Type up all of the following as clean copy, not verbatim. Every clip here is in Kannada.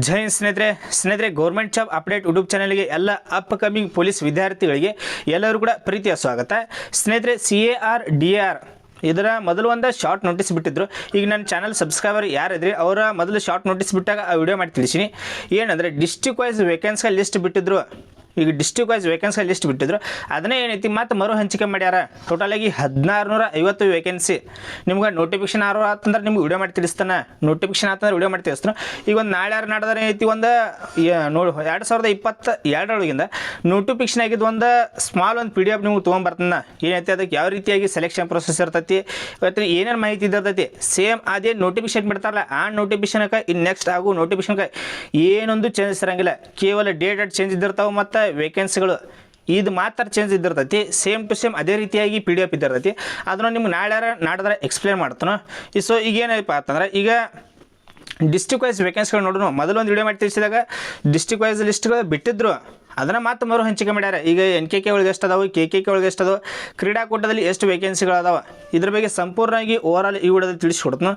ಜೈ ಸ್ನೇಹಿತರೆ ಗೌರ್ಮೆಂಟ್ ಜಾಬ್ ಅಪ್ಡೇಟ್ ಯೂಟ್ಯೂಬ್ ಚಾನಲ್ಗೆ ಎಲ್ಲ ಅಪ್ಕಮಿಂಗ್ ಪೊಲೀಸ್ ವಿದ್ಯಾರ್ಥಿಗಳಿಗೆ ಎಲ್ಲರೂ ಕೂಡ ಪ್ರೀತಿಯ ಸ್ವಾಗತ. ಸ್ನೇಹಿತರೆ CAR ಇದರ ಮೊದಲು ಒಂದು ಶಾರ್ಟ್ ನೋಟಿಸ್ ಬಿಟ್ಟಿದ್ರು. ಈಗ ನನ್ನ ಚಾನಲ್ ಸಬ್ಸ್ಕ್ರೈಬರ್ ಯಾರಿದ್ರಿ ಅವರ ಮೊದಲು ಶಾರ್ಟ್ ನೋಟಿಸ್ ಬಿಟ್ಟಾಗ ಆ ವಿಡಿಯೋ ಮಾಡಿ ತಿಳಿಸಿನಿ. ಏನಂದರೆ ಡಿಸ್ಟ್ರಿಕ್ಟ್ ವೈಸ್ ವೇಕೆನ್ಸಿ ಲಿಸ್ಟ್ ಬಿಟ್ಟಿದ್ರು. ಈಗ ಡಿಸ್ಟ್ರಿಕ್ಟ್ ವೈಸ್ ವೇಕೆನ್ಸಿ ಲಿಸ್ಟ್ ಬಿಟ್ಟಿದ್ರು. ಅದನ್ನೇ ಏನೈತಿ ಮತ್ತು ಮರು ಹಂಚಿಕೆ ಮಾಡ್ಯಾರ. ಟೋಟಲಾಗಿ 1650 ವೇಕೆನ್ಸಿ. ನಿಮ್ಗೆ ನೋಟಿಫಿಕೇಶನ್ ಆರು ಆತಂದ್ರೆ ನಿಮ್ಗೆ ವಿಡಿಯೋ ಮಾಡಿ ತಿಳಿಸ್ತಾನೆ. ನೋಟಿಫಿಕೇಶನ್ ಆತಂದ್ರೆ ವಿಡಿಯೋ ಮಾಡಿ ತಿಳಿಸ್ತಾನೆ. ಈಗ ಒಂದು ನಾಳೆ ನಾಡ್ದಾರೆ ಐತಿ ಒಂದು 2022 ನೋಟಿಫಿಕೇಶನ್ ಆಗಿದ್ದು ಒಂದು ಸ್ಮಾಲ್ ಒಂದು PDF ನೀವು ತೊಗೊಂಬರ್ತಾನೆ. ಏನೈತಿ ಅದಕ್ಕೆ ಯಾವ ರೀತಿಯಾಗಿ ಸೆಲೆಕ್ಷನ್ ಪ್ರೊಸೆಸ್ ಇರ್ತೈತಿ, ಇವತ್ತು ಏನೇನು ಮಾಹಿತಿ ಇರ್ತೈತಿ ಸೇಮ್ ಅದೇ ನೋಟಿಫಿಕೇಶನ್ ಬಿಡ್ತಾರಲ್ಲ ಆ ನೋಟಿಫಿಕೇಶನ್ಗೆ ಇನ್ನು ನೆಕ್ಸ್ಟ್ ಆಗೋ ನೋಟಿಫಿಕೇಶನ್ಗೆ ಏನೊಂದು ಚೇಂಜಸ್ ಇರಂಗಿಲ್ಲ. ಕೇವಲ ಡೇಟ್ ಚೇಂಜ್ ಇದ್ದಿರ್ತಾವೆ ಮತ್ತು ವೇಕೆನ್ಸಿಗಳು ಇದು ಮಾತ್ರ ಚೇಂಜ್ ಇದ್ದಿರ್ತೈತಿ. ಸೇಮ್ ಟು ಸೇಮ್ ಅದೇ ರೀತಿಯಾಗಿ PDF ಇದ್ದಿರ್ತೈತಿ. ಅದನ್ನು ನಿಮ್ಗೆ ನಾಡ್ದಾರ ಎಕ್ಸ್ಪ್ಲೇನ್ ಮಾಡ್ತಾನೆ. ಸೊ ಈಗ ಏನಪ್ಪ ಅಂತಂದ್ರೆ ಈಗ ಡಿಸ್ಟ್ರಿಕ್ಟ್ ವೈಸ್ ವೇಕೆನ್ಸಿಗಳು ನೋಡೋಣ. ಮೊದಲು ಒಂದು ವಿಡಿಯೋ ಮಾಡಿ ತಿಳಿಸಿದಾಗ ಡಿಸ್ಟ್ರಿಕ್ಟ್ ವೈಸ್ ಲಿಸ್ಟ್ಗಳು ಬಿಟ್ಟಿದ್ರು, ಅದನ್ನು ಮಾತ್ರ ಮರು ಹಂಚಿಕೆ ಮಾಡ್ಯಾರ. ಈಗ NKK ಒಳಗೆ ಎಷ್ಟು ಅದಾವೆ, KKK ಒಳಗೆ ಎಷ್ಟು ಅದಾವೆ, ಕ್ರೀಡಾಕೂಟದಲ್ಲಿ ಎಷ್ಟು ವೇಕೆನ್ಸಿಗಳು ಅದಾವೆ, ಇದ್ರ ಬಗ್ಗೆ ಸಂಪೂರ್ಣವಾಗಿ ಓವರಾಲ್ ಈ ವಿಡಿಯೋದಲ್ಲಿ ತಿಳಿಸ್ಕೊಡ್ತಾನೆ.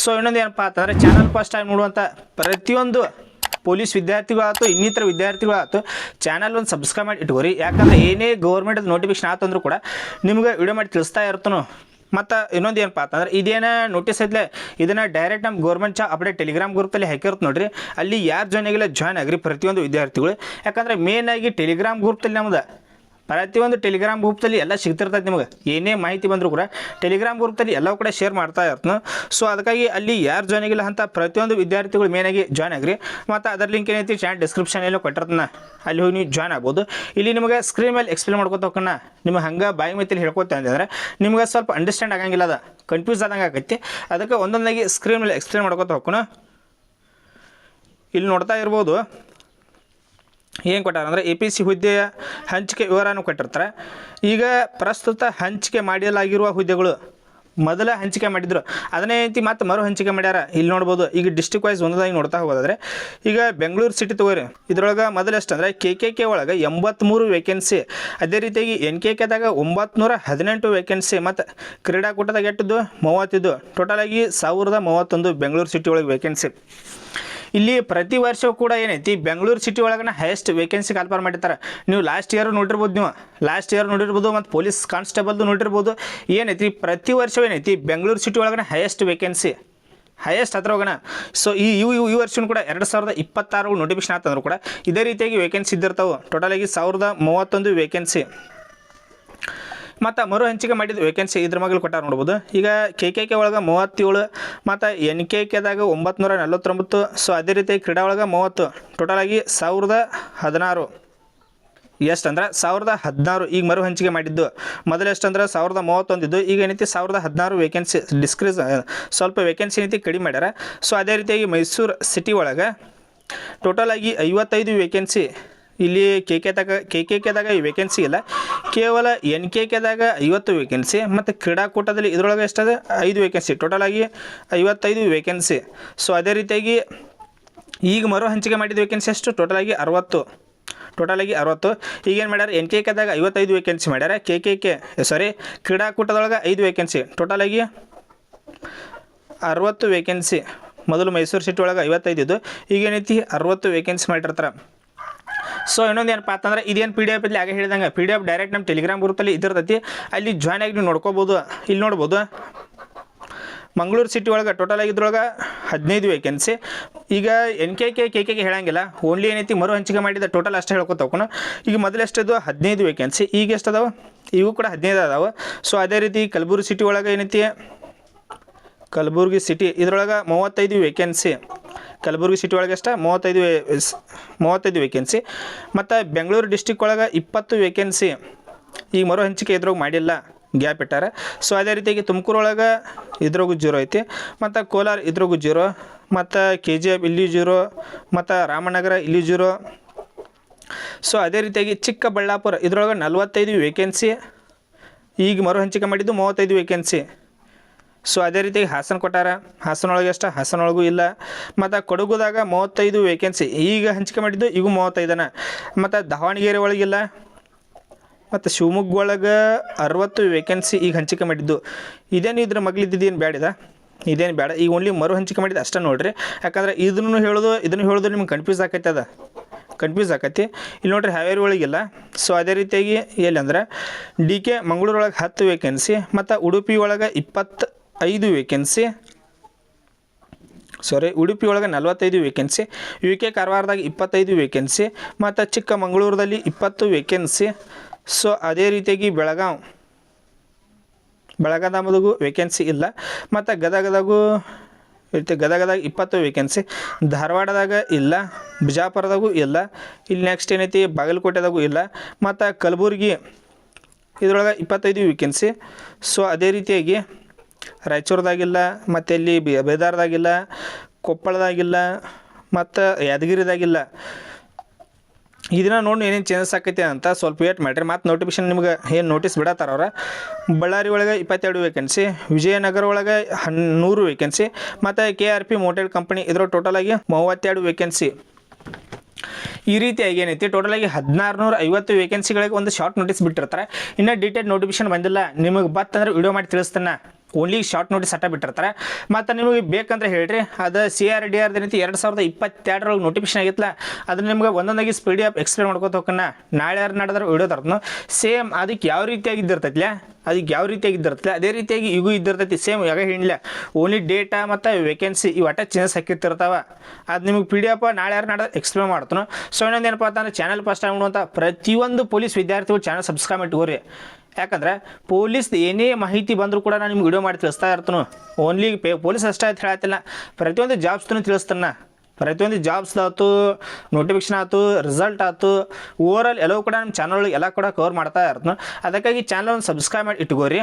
ಸೊ ಇನ್ನೊಂದು ಏನಪ್ಪ ಅಂತಂದರೆ ಚಾನಲ್ ಫಸ್ಟ್ ಟೈಮ್ ನೋಡುವಂಥ ಪ್ರತಿಯೊಂದು ಪೊಲೀಸ್ ವಿದ್ಯಾರ್ಥಿಗಳಾಯ್ತು ಇನ್ನಿತರ ವಿದ್ಯಾರ್ಥಿಗಳಾಯ್ತು ಚಾನಲ್ ಒಂದು ಸಬ್ಸ್ಕ್ರೈಬ್ ಮಾಡಿ ಇಟ್ಕೋರಿ. ಯಾಕಂದರೆ ಏನೇ ಗೌರ್ಮೆಂಟ್ ನೋಟಿಫಿಕೇಶನ್ ಆತಂದ್ರೂ ಕೂಡ ನಿಮ್ಗೆ ವಿಡಿಯೋ ಮಾಡಿ ತಿಳಿಸ್ತಾ ಇರ್ತಾನೋ. ಮತ್ತು ಇನ್ನೊಂದು ಏನಪ್ಪ ಅಂತಂದ್ರೆ ಇದೇನು ನೋಟಿಸ್ ಐತ್ಲೆ ಇದನ್ನು ಡೈರೆಕ್ಟ್ ನಮ್ಮ ಗೌರ್ಮೆಂಟ್ ಜಾಬ್ ಅಪ್ಡೇಟ್ ಟೆಲಿಗ್ರಾಮ್ ಗ್ರೂಪಲ್ಲಿ ಹಾಕಿರುತ್ತೆ ನೋಡಿರಿ. ಅಲ್ಲಿ ಯಾರು ಜಾಯ್ನ್ ಆಗಿಲ್ಲ ಜಾಯ್ನ್ ಆಗಿರಿ ಪ್ರತಿಯೊಂದು ವಿದ್ಯಾರ್ಥಿಗಳು. ಯಾಕಂದರೆ ಮೇನಾಗಿ ಟೆಲಿಗ್ರಾಮ್ ಗ್ರೂಪ್ದಲ್ಲಿ ನಮ್ದು ಪ್ರತಿಯೊಂದು ಟೆಲಿಗ್ರಾಮ್ ಗ್ರೂಪ್ದಲ್ಲಿ ಎಲ್ಲ ಸಿಗ್ತಿರ್ತೈತೆ. ನಿಮಗೆ ಏನೇ ಮಾಹಿತಿ ಬಂದರೂ ಕೂಡ ಟೆಲಿಗ್ರಾಮ್ ಗ್ರೂಪ್ದಲ್ಲಿ ಎಲ್ಲವೂ ಕೂಡ ಶೇರ್ ಮಾಡ್ತಾ ಇರ್ತಾನೆ. ಸೊ ಅದಕ್ಕಾಗಿ ಅಲ್ಲಿ ಯಾರು ಜಾಯ್ನ್ ಆಗಿಲ್ಲ ಅಂತ ಪ್ರತಿಯೊಂದು ವಿದ್ಯಾರ್ಥಿಗಳು ಮೇನಾಗಿ ಜಾಯ್ನ್ ಆಗಿರಿ. ಮತ್ತು ಅದರ ಲಿಂಕ್ ಏನೈತಿ ಚಾನಲ್ ಡಿಸ್ಕ್ರಿಪ್ಷನ್ ಎಲ್ಲೋ ಕೊಟ್ಟಿರ್ತಾನೆ, ಅಲ್ಲಿ ಹೋಗಿ ನೀವು ಜಾಯ್ನ್ ಆಗ್ಬೋದು. ಇಲ್ಲಿ ನಿಮಗೆ ಸ್ಕ್ರೀನ್ ಮೇಲೆ ಎಕ್ಸ್ಪ್ಲೇನ್ ಮಾಡ್ಕೊತ ಹೋಗೋಣ. ನಿಮಗೆ ಹಂಗೆ ಬಾಯಿ ಮೈತಿಲಿ ಹೇಳ್ಕೊತ ಅಂತಂದರೆ ನಿಮ್ಗೆ ಸ್ವಲ್ಪ ಅಂಡರ್ಸ್ಟ್ಯಾಂಡ್ ಆಗಂಗಿಲ್ಲ, ಅದು ಕನ್ಫ್ಯೂಸ್ ಆದಂಗೆ ಆಗೈತಿ. ಅದಕ್ಕೆ ಒಂದೊಂದಾಗಿ ಸ್ಕ್ರೀನ್ ಮೇಲೆ ಎಕ್ಸ್ಪ್ಲೇನ್ ಮಾಡ್ಕೊತ ಹೋಗೋಣ. ಇಲ್ಲಿ ನೋಡ್ತಾ ಇರ್ಬೋದು ಏನು ಕೊಟ್ಟಾರ ಅಂದರೆ APC ಹುದ್ದೆಯ ಹಂಚಿಕೆ ವಿವರನೂ ಕೊಟ್ಟಿರ್ತಾರೆ. ಈಗ ಪ್ರಸ್ತುತ ಹಂಚಿಕೆ ಮಾಡಲಾಗಿರುವ ಹುದ್ದೆಗಳು ಮೊದಲ ಹಂಚಿಕೆ ಮಾಡಿದ್ರು ಅದನ್ನೇ ಐತಿ ಮತ್ತು ಮರು ಹಂಚಿಕೆ ಮಾಡ್ಯಾರ. ಇಲ್ಲಿ ನೋಡ್ಬೋದು ಈಗ ಡಿಸ್ಟ್ರಿಕ್ಟ್ ವೈಸ್ ಒಂದಾಗಿ ನೋಡ್ತಾ ಹೋಗೋದಾದ್ರೆ ಈಗ ಬೆಂಗಳೂರು ಸಿಟಿ ತಗೋರಿ. ಇದ್ರೊಳಗೆ ಮೊದಲು ಎಷ್ಟು ಅಂದರೆ KKK ಒಳಗೆ 83 ವೇಕೆನ್ಸಿ, ಅದೇ ರೀತಿಯಾಗಿ NKKದಾಗ 918 ವೇಕೆನ್ಸಿ, ಮತ್ತು ಕ್ರೀಡಾಕೂಟದಾಗ ಎಟ್ಟಿದ್ದು 30 ಟೋಟಲಾಗಿ 1031 ಬೆಂಗಳೂರು ಸಿಟಿ ಒಳಗೆ ವೇಕೆನ್ಸಿ. ಇಲ್ಲಿ ಪ್ರತಿ ವರ್ಷವೂ ಕೂಡ ಏನೈತಿ ಬೆಂಗಳೂರು ಸಿಟಿ ಒಳಗನ ಹೈಯೆಸ್ಟ್ ವೇಕೆನ್ಸಿ ಕಾಲ್ಫರ್ ಮಾಡಿರ್ತಾರೆ. ನೀವು ಲಾಸ್ಟ್ ಇಯರ್ ನೋಡಿರ್ಬೋದು ಮತ್ತು ಪೊಲೀಸ್ ಕಾನ್ಸ್ಟೇಬಲ್ದು ನೋಡಿರ್ಬೋದು. ಏನೈತಿ ಪ್ರತಿ ವರ್ಷವೂ ಏನೈತಿ ಬೆಂಗಳೂರು ಸಿಟಿ ಒಳಗನ ಹೈಯೆಸ್ಟ್ ವೇಕೆನ್ಸಿ ಹೈಯೆಸ್ಟ್ ಹತ್ರ ಹೋಗೋಣ. ಸೊ ಈ ವರ್ಷವೂ ಕೂಡ 2026 ನೋಟಿಫಿಕೇಶನ್ ಆತಂದ್ರು ಕೂಡ ಇದೇ ರೀತಿಯಾಗಿ ವೇಕೆನ್ಸಿ ಇದ್ದಿರ್ತಾವೆ. ಟೋಟಲಾಗಿ 1031 ವೇಕೆನ್ಸಿ ಮತ್ತು ಮರು ಹಂಚಿಕೆ ಮಾಡಿದ ವೇಕೆನ್ಸಿ ಇದ್ರ ಮಗಳು ಕೊಟ್ಟಾರ ನೋಡ್ಬೋದು. ಈಗ KKK ಒಳಗೆ 37 ಮತ್ತು NKKದಾಗ 949. ಸೊ ಅದೇ ರೀತಿ ಕ್ರೀಡಾ ಒಳಗೆ 30 ಟೋಟಲಾಗಿ 1016. ಎಷ್ಟು ಅಂದ್ರೆ 1016 ಈಗ ಮರು ಹಂಚಿಕೆ ಮಾಡಿದ್ದು. ಮೊದಲು ಎಷ್ಟು ಅಂದ್ರೆ 1031 ಇದ್ದು, ಈಗ ಏನೈತಿ 1016 ವೇಕೆನ್ಸಿ ಡಿಸ್ಕ್ರೀಸ್ ಸ್ವಲ್ಪ ವೇಕೆನ್ಸಿ ಏನೈತಿ ಕಡಿಮೆ ಮಾಡ್ಯಾರ. ಸೊ ಅದೇ ರೀತಿಯಾಗಿ ಮೈಸೂರು ಸಿಟಿ ಒಳಗೆ ಟೋಟಲಾಗಿ 55 ವೇಕೆನ್ಸಿ. ಇಲ್ಲಿ KKKದಾಗ ಈ ವೇಕೆನ್ಸಿ ಇಲ್ಲ, ಕೇವಲ NKKದಾಗ 50 ವೇಕೆನ್ಸಿ, ಮತ್ತು ಕ್ರೀಡಾಕೂಟದಲ್ಲಿ ಇದರೊಳಗೆ ಎಷ್ಟಿದೆ 5 ವೇಕೆನ್ಸಿ, ಟೋಟಲಾಗಿ 55 ವೇಕೆನ್ಸಿ. ಸೊ ಅದೇ ರೀತಿಯಾಗಿ ಈಗ ಮರು ಹಂಚಿಕೆ ಮಾಡಿದ ವೇಕೆನ್ಸಿ ಎಷ್ಟು ಟೋಟಲಾಗಿ 60. ಈಗೇನು ಮಾಡ್ಯಾರ NKKದಾಗ 55 ವೇಕೆನ್ಸಿ ಮಾಡ್ಯಾರ, ಕ್ರೀಡಾಕೂಟದೊಳಗೆ 5 ವೇಕೆನ್ಸಿ, ಟೋಟಲಾಗಿ 60 ವೇಕೆನ್ಸಿ. ಮೊದಲು ಮೈಸೂರು ಸಿಟಿ ಒಳಗೆ 55 ಇದ್ದು, ಈಗೇನೈತಿ 60 ವೇಕೆನ್ಸಿ ಮಾಡಿರ್ತಾರೆ. ಸೊ ಇನ್ನೊಂದು ಏನಪ್ಪ ಅಂತಂದ್ರೆ ಇದೇನು PDF ಇಲ್ಲಿ ಆಗ ಹೇಳಿದಂಗೆ PDF ಡೈರೆಕ್ಟ್ ನಮ್ಮ ಟೆಲಿಗ್ರಾಮ್ ಗ್ರೂಪಲ್ಲಿ ಇದ್ದಿರ್ತೈತಿ. ಅಲ್ಲಿ ಜಾಯ್ನ್ ಆಗಿ ನೀವು ನೋಡ್ಕೋಬೋದು. ಇಲ್ಲಿ ನೋಡ್ಬೋದು ಮಂಗಳೂರು ಸಿಟಿ ಒಳಗೆ ಟೋಟಲ್ ಆಗಿದ್ರೊಳಗೆ 15 ವೇಕೆನ್ಸಿ. ಈಗ NKK KKK ಹೇಳಂಗಿಲ್ಲ, ಓನ್ಲಿ ಏನೈತಿ ಮರು ಹಂಚಿಕೆ ಮಾಡಿದ ಟೋಟಲ್ ಅಷ್ಟೇ ಹೇಳ್ಕೊತ ಹೋಗೋಣ. ಈಗ ಮೊದಲು ಎಷ್ಟಿದ್ದು 15 ವೇಕೆನ್ಸಿ, ಈಗ ಎಷ್ಟು ಅದಾವೆ ಇವು ಕೂಡ 15 ಅದಾವೆ. ಸೊ ಅದೇ ರೀತಿ ಕಲಬುರಗಿ ಸಿಟಿ ಒಳಗೆ ಏನೈತಿ ಕಲಬುರಗಿ ಸಿಟಿ ಇದ್ರೊಳಗೆ 35 ವೇಕೆನ್ಸಿ. ಕಲಬುರಗಿ ಸಿಟಿ ಒಳಗೆ ಎಷ್ಟು 35 ವೇಕೆನ್ಸಿ. ಮತ್ತು ಬೆಂಗಳೂರು ಡಿಸ್ಟಿಕ್ ಒಳಗೆ 20 ವೇಕೆನ್ಸಿ. ಈಗ ಮರು ಹಂಚಿಕೆ ಇದ್ರಾಗ ಮಾಡಿಲ್ಲ, ಗ್ಯಾಪ್ ಇಟ್ಟಾರೆ. ಸೊ ಅದೇ ರೀತಿಯಾಗಿ ತುಮಕೂರು ಒಳಗೆ ಇದ್ರಾಗೂ 0 ಐತಿ, ಮತ್ತು ಕೋಲಾರ ಇದ್ರಾಗೂ 0, ಮತ್ತು KGF ಇಲ್ಲಿ 0, ಮತ್ತು ರಾಮನಗರ ಇಲ್ಲಿ 0. ಸೊ ಅದೇ ರೀತಿಯಾಗಿ ಚಿಕ್ಕಬಳ್ಳಾಪುರ ಇದ್ರೊಳಗೆ 45 ವೇಕೆನ್ಸಿ. ಈಗ ಮರು ಹಂಚಿಕೆ ಮಾಡಿದ್ದು 35 ವೇಕೆನ್ಸಿ. ಸೊ ಅದೇ ರೀತಿಯಾಗಿ ಹಾಸನ ಕೊಟ್ಟಾರ, ಹಾಸನ ಒಳಗೆ ಎಷ್ಟು ಹಾಸನ ಒಳಗೂ ಇಲ್ಲ. ಮತ್ತು ಕೊಡಗುದಾಗ 35 ವೇಕೆನ್ಸಿ, ಈಗ ಹಂಚಿಕೆ ಮಾಡಿದ್ದು ಈಗ 35. ಮತ್ತು ದಾವಣಗೆರೆ ಒಳಗಿಲ್ಲ, ಮತ್ತು ಶಿವಮೊಗ್ಗ ಒಳಗೆ 60 ವೇಕೆನ್ಸಿ ಈಗ ಹಂಚಿಕೆ ಮಾಡಿದ್ದು. ಇದೇನು ಇದ್ರ ಮಗಳಿದ್ದೇನು ಬ್ಯಾಡಿದ ಇದೇನು ಬೇಡ. ಈಗ ಓನ್ಲಿ ಮರು ಹಂಚಿಕೆ ಮಾಡಿದ್ದು ಅಷ್ಟೇ ನೋಡಿರಿ. ಯಾಕಂದ್ರೆ ಇದನ್ನು ಹೇಳೋದು ನಿಮ್ಗೆ ಕನ್ಫ್ಯೂಸ್ ಆಕೈತಿ. ಇಲ್ಲಿ ನೋಡಿರಿ ಹಾವೇರಿ ಒಳಗಿಲ್ಲ. ಸೊ ಅದೇ ರೀತಿಯಾಗಿ ಎಲ್ಲಂದ್ರೆ ಡಿ ಕೆ ಮಂಗಳೂರೊಳಗೆ 10 ವೇಕೆನ್ಸಿ ಮತ್ತು ಉಡುಪಿ ಒಳಗೆ 25 ವೇಕೆನ್ಸಿ, ಉಡುಪಿ ಒಳಗೆ 45 ವೇಕೆನ್ಸಿ, ಯು ಕೆ ಕಾರವಾರದಾಗ 25 ವೇಕೆನ್ಸಿ ಮತ್ತು ಚಿಕ್ಕಮಗಳೂರದಲ್ಲಿ 20 ವೇಕೆನ್ಸಿ. ಸೊ ಅದೇ ರೀತಿಯಾಗಿ ಬೆಳಗಾದಾಮದಾಗೂ ವೇಕೆನ್ಸಿ ಇಲ್ಲ ಮತ್ತು ಗದಗದಾಗ 20 ವೇಕೆನ್ಸಿ, ಧಾರವಾಡದಾಗ ಇಲ್ಲ, ಬಿಜಾಪುರದಾಗೂ ಇಲ್ಲ, ಇಲ್ಲಿ ನೆಕ್ಸ್ಟ್ ಏನೈತಿ ಬಾಗಲಕೋಟೆದಾಗೂ ಇಲ್ಲ ಮತ್ತು ಕಲಬುರಗಿ ಇದ್ರೊಳಗೆ 25 ವೇಕೆನ್ಸಿ. ಸೊ ಅದೇ ರೀತಿಯಾಗಿ ರಾಯಚೂರದಾಗಿಲ್ಲ, ಮತ್ತು ಇಲ್ಲಿ ಬೇದಾರದಾಗಿಲ್ಲ, ಕೊಪ್ಪಳದಾಗಿಲ್ಲ ಮತ್ತು ಯಾದಗಿರಿದಾಗಿಲ್ಲ. ಇದನ್ನ ನೋಡಿ ಏನೇನು ಚೇಂಜಸ್ ಆಕೈತಿ ಅಂತ ಸ್ವಲ್ಪ ವೇಟ್ ಮಾಡಿರಿ. ಮತ್ತು ನೋಟಿಫಿಕೇಶನ್ ನಿಮ್ಗೆ ಏನು ನೋಟಿಸ್ ಬಿಡತ್ತಾರ ಅವ್ರ. ಬಳ್ಳಾರಿ ಒಳಗೆ 22 ವೇಕೆನ್ಸಿ, ವಿಜಯನಗರ ಒಳಗೆ 100 ವೇಕೆನ್ಸಿ ಮತ್ತು KRP ಮೋಟೆಡ್ ಕಂಪನಿ ಇದ್ರ ಟೋಟಲಾಗಿ 32 ವೇಕೆನ್ಸಿ. ಈ ರೀತಿಯಾಗಿ ಏನೈತಿ ಟೋಟಲಾಗಿ 1650 ವೇಕೆನ್ಸಿಗಳಿಗೆ ಒಂದು ಶಾರ್ಟ್ ನೋಟಿಸ್ ಬಿಟ್ಟಿರ್ತಾರೆ. ಇನ್ನೂ ಡೀಟೇಲ್ ನೋಟಿಫಿಕೇಶನ್ ಬಂದಿಲ್ಲ. ನಿಮಗೆ ಬತ್ತಂದ್ರೆ ವಿಡಿಯೋ ಮಾಡಿ ತಿಳಿಸ್ತಾನೆ. ಓನ್ಲಿ ಶಾರ್ಟ್ ನೋಟಿಸ್ ಅಟ್ಟ ಬಿಟ್ಟಿರ್ತಾರೆ. ಮತ್ತು ನಿಮಗೆ ಬೇಕಂದ್ರೆ ಹೇಳ್ರಿ, ಅದು CRDR ಏನೈತಿ 2022 ನೋಟಿಫಿಕೇಶನ್ ಆಗಿತ್ತಲ್ಲ, ಅದನ್ನ ನಿಮ್ಗೆ ಒಂದೊಂದಾಗಿ PDF ಎಕ್ಸ್ಪ್ಲೇನ್ ಮಾಡ್ಕೊತ ಹೋಗೋಣ. ನಾಳೆ ನಡೆದ್ರೆ ವಿಡಿಯೋ ತರ್ತೀನಿ. ಸೇಮ್ ಅದಕ್ಕೆ ಯಾವ ರೀತಿಯಾಗಿದ್ದಿರ್ತೈತಿಲ್ಲ, ಅದೇ ರೀತಿಯಾಗಿ ಈಗೂ ಇದ್ದಿರ್ತೈತಿ. ಸೇಮ್ ಯಾಗ ಹೇಳಿಲ್ಲ, ಓನ್ಲಿ ಡೇಟಾ ಮತ್ತು ವೇಕೆನ್ಸಿ ಇವು ಅಟ್ಟ ಚೇಂಜಸ್ ಹಾಕಿರ್ತಿರ್ತಾವೆ. ಅದು ನಿಮಗೆ PDF ನಾಳೆ ನಡೆದ್ರೆ ಎಕ್ಸ್ಪ್ಲೇನ್ ಮಾಡ್ತಾನೆ. ಸೊ ಇನ್ನೊಂದು ಏನಪ್ಪ ಅಂತಂದ್ರೆ ಚಾನಲ್ ಫಸ್ಟ್ ಟೈಮ್ ನೋಡುವಂಥ ಪ್ರತಿಯೊಂದು ಪೊಲೀಸ್ ವಿದ್ಯಾರ್ಥಿಗಳು ಚಾನಲ್ ಸಬ್ಸ್ಕ್ರೈಬ್ ಇಟ್ಕೋರಿ. ಯಾಕಂದ್ರೆ ಪೊಲೀಸ್ ಏನೇ ಮಾಹಿತಿ ಬಂದರೂ ಕೂಡ ನಾನು ನಿಮ್ಗೆ ವಿಡಿಯೋ ಮಾಡಿ ತಿಳಿಸ್ತಾ ಇರ್ತಾನೆ. ಓನ್ಲಿ ಪೊಲೀಸ್ ಅಷ್ಟೇ ಅಂತ ಹೇಳತ್ತಿಲ್ಲ, ಪ್ರತಿಯೊಂದು ಜಾಬ್ಸ್ತು ತಿಳಿಸ್ತಾನೆ. ಪ್ರತಿಯೊಂದು ಜಾಬ್ಸ್ದಾಯ್ತು, ನೋಟಿಫಿಕೇಶನ್ ಆಯ್ತು, ರಿಸಲ್ಟ್ ಆಯ್ತು, ಓವರಾಲ್ ಎಲ್ಲವೂ ಕೂಡ ನಮ್ಮ ಚಾನಲ್ ಎಲ್ಲ ಕೂಡ ಕವರ್ ಮಾಡ್ತಾ ಇರ್ತಾನೆ. ಅದಕ್ಕಾಗಿ ಚಾನಲ್ ಒಂದು ಸಬ್ಸ್ಕ್ರೈಬ್ ಮಾಡಿ ಇಟ್ಕೋರಿ.